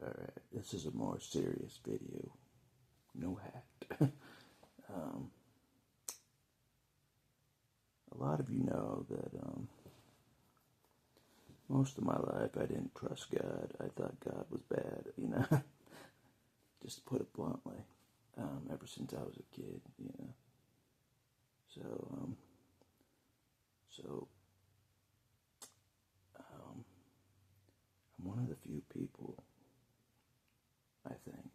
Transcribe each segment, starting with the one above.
Alright, this is a more serious video. No hat. A lot of you know that most of my life I didn't trust God. I thought God was bad, just to put it bluntly, ever since I was a kid, So, I'm one of the few people, I think,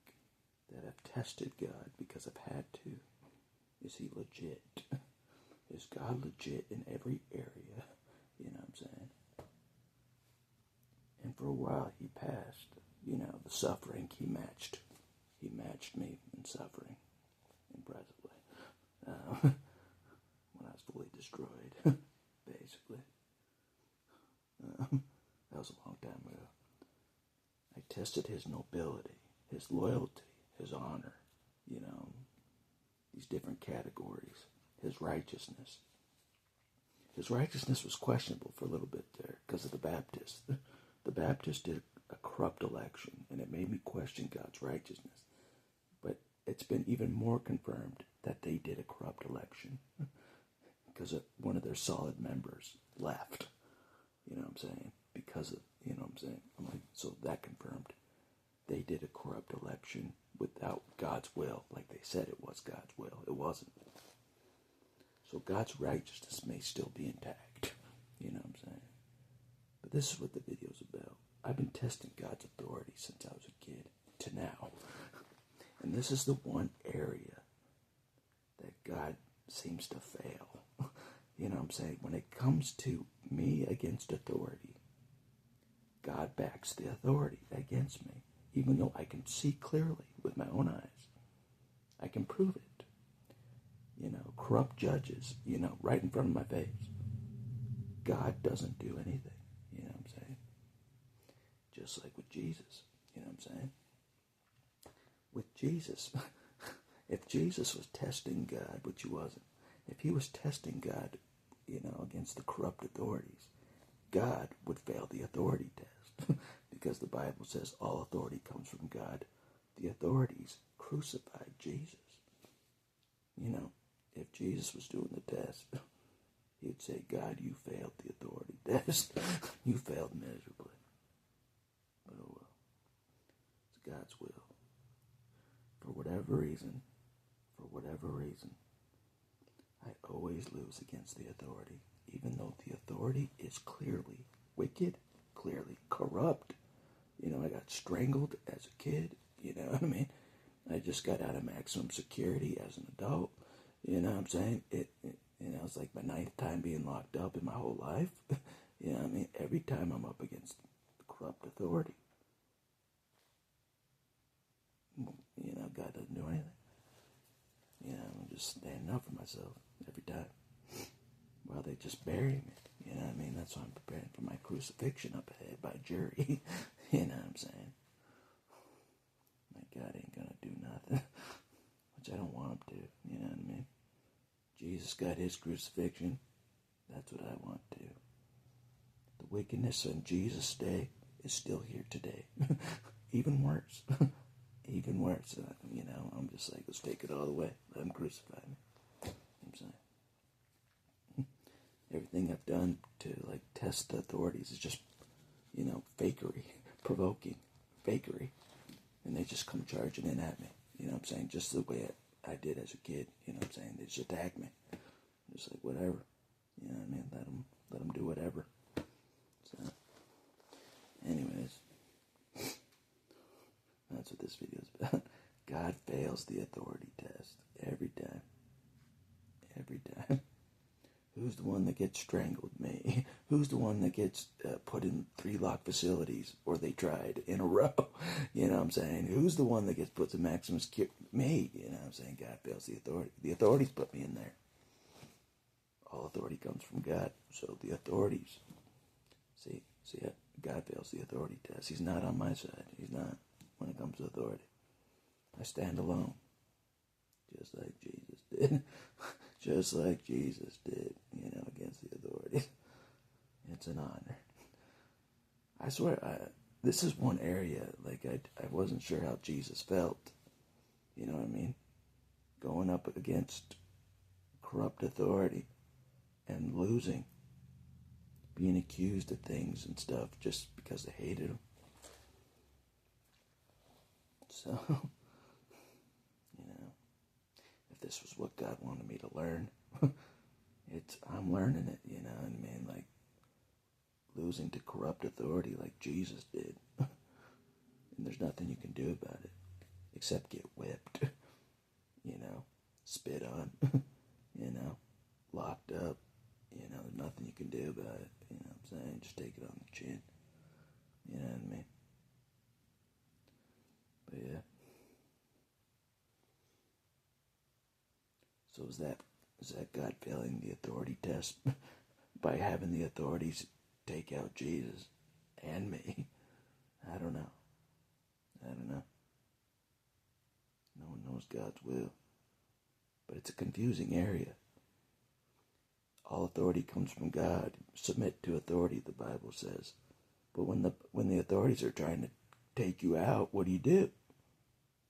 that have tested God because I've had to. Is he legit? Is God legit in every area? You know what I'm saying? And for a while he passed, the suffering he matched. He matched me in suffering, impressively. When I was fully destroyed, basically. That was a long time ago. I tested his nobility, his loyalty, his honor, these different categories, his righteousness. His righteousness was questionable for a little bit there because of the Baptists. The Baptists did a corrupt election, and it made me question God's righteousness. But it's been even more confirmed that they did a corrupt election because one of their solid members left. You know what I'm saying? Because of, I'm like, so that confirmed they did a corrupt election without God's will, like they said it was God's will. It wasn't. So God's righteousness may still be intact. You know what I'm saying? But this is what the video's about. I've been testing God's authority since I was a kid to now. And this is the one area that God seems to fail. You know what I'm saying? When it comes to me against authority, God backs the authority against me. Even though I can see clearly with my own eyes. I can prove it. Corrupt judges, right in front of my face. God doesn't do anything. You know what I'm saying? Just like with Jesus. You know what I'm saying? With Jesus, if Jesus was testing God, which he wasn't, if he was testing God, against the corrupt authorities, God would fail the authority test. Because the Bible says all authority comes from God. The authorities crucified Jesus. If Jesus was doing the test, he'd say, God, you failed the authority test. You failed miserably. But oh well. It's God's will. For whatever reason, I always lose against the authority. Even though the authority is clearly wicked, clearly corrupt. I got strangled as a kid. You know what I mean? I just got out of maximum security as an adult. You know what I'm saying? It's like my 9th time being locked up in my whole life. You know what I mean? Every time I'm up against the corrupt authority. God doesn't do anything. I'm just standing up for myself every time. Well, they just bury me. You know what I mean? That's why I'm preparing for my crucifixion up ahead by jury. You know what I'm saying? My God ain't gonna do nothing. Which I don't want him to. You know what I mean? Jesus got his crucifixion. That's what I want to. The wickedness on Jesus' day is still here today. Even worse. Even worse. I'm just like, let's take it all the way. Let him crucify me. You know what I'm saying? Everything I've done to, test the authorities is just, fakery. Provoking. Fakery. And they just come charging in at me. You know what I'm saying? Just the way I did as a kid. You know what I'm saying? They just attack me. Just like, whatever. You know what I mean? Let them do whatever. So, anyways. That's what this video is about. God fails the authority test. Every time. Every time. Who's the one that gets strangled? Me. Who's the one that gets put in 3 lock facilities, or they tried, in a row? You know what I'm saying? Who's the one that gets put to maximum security? Me. You know what I'm saying? God fails the authority. The authorities put me in there. All authority comes from God. So the authorities. See, God fails the authority test. He's not on my side. He's not when it comes to authority. I stand alone. Just like Jesus did. Just like Jesus did, against the authorities. It's an honor. I swear, this is one area, like, I wasn't sure how Jesus felt. You know what I mean? Going up against corrupt authority and losing, being accused of things and stuff just because they hated him. So, if this was what God wanted me to learn, I'm learning it, you know what I mean? Like, losing to corrupt authority like Jesus did. And there's nothing you can do about it except get whipped, spit on, locked up. There's nothing you can do about it. You know what I'm saying? Just take it on the chin. You know what I mean? But yeah. So is that God failing the authority test by having the authorities take out Jesus and me? I don't know. No one knows God's will. But it's a confusing area. All authority comes from God. Submit to authority, the Bible says. But when the authorities are trying to take you out, what do?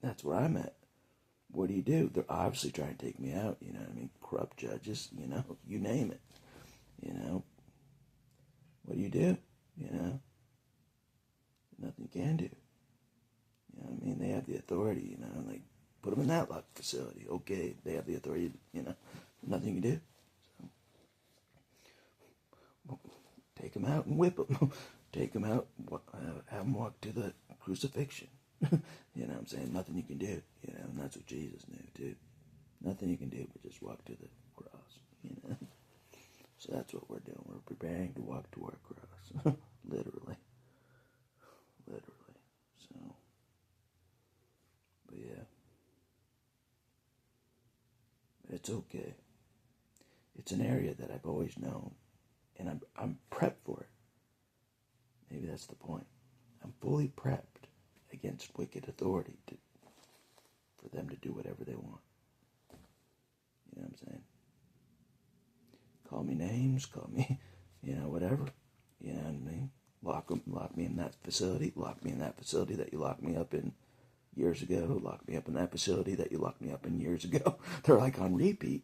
That's where I'm at. What do? They're obviously trying to take me out, you know what I mean? Corrupt judges, you name it. What do? Nothing you can do. You know what I mean? They have the authority, like, put them in that locked facility. Okay, they have the authority, nothing you can do. So, take them out and whip them. Take them out, have them walk to the crucifixion. You know what I'm saying? Nothing you can do, and that's what Jesus knew, too. Nothing you can do but just walk to the cross, So that's what we're doing. We're preparing to walk to our cross. Literally. So, but yeah. But it's okay. It's an area that I've always known, and I'm prepped for it. Maybe that's the point. I'm fully prepped against wicked authority for them to do whatever they want. You know what I'm saying? Call me names, call me, whatever. You know what I mean? Lock me in that facility. Lock me in that facility that you locked me up in years ago. Lock me up in that facility that you locked me up in years ago. They're like on repeat.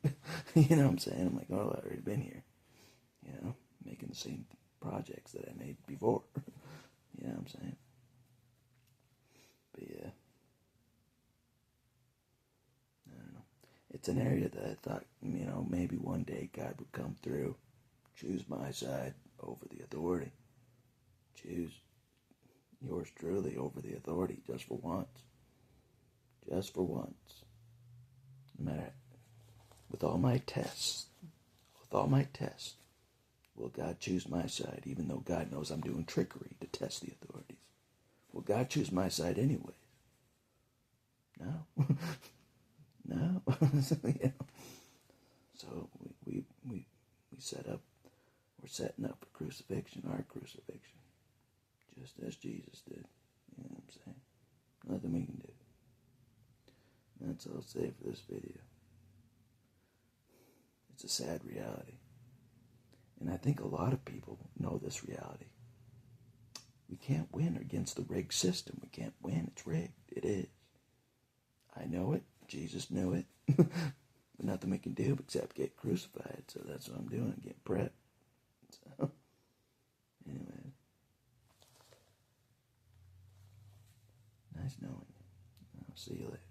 You know what I'm saying? I'm like, oh, I've already been here. Making the same projects that I made before. You know what I'm saying? But yeah. I don't know. It's an area that I thought, maybe one day God would come through, choose my side over the authority. Choose yours truly over the authority just for once. Just for once. No matter, with all my tests, will God choose my side, even though God knows I'm doing trickery to test the authorities? Will God choose my side anyways? No. No. So we we're setting up for crucifixion, our crucifixion, just as Jesus did. You know what I'm saying? Nothing we can do. That's all I'll say for this video. It's a sad reality. And I think a lot of people know this reality. We can't win against the rigged system. We can't win. It's rigged. It is. I know it. Jesus knew it. But nothing we can do except get crucified. So that's what I'm doing. Get prepped. So, anyway. Nice knowing you. I'll see you later.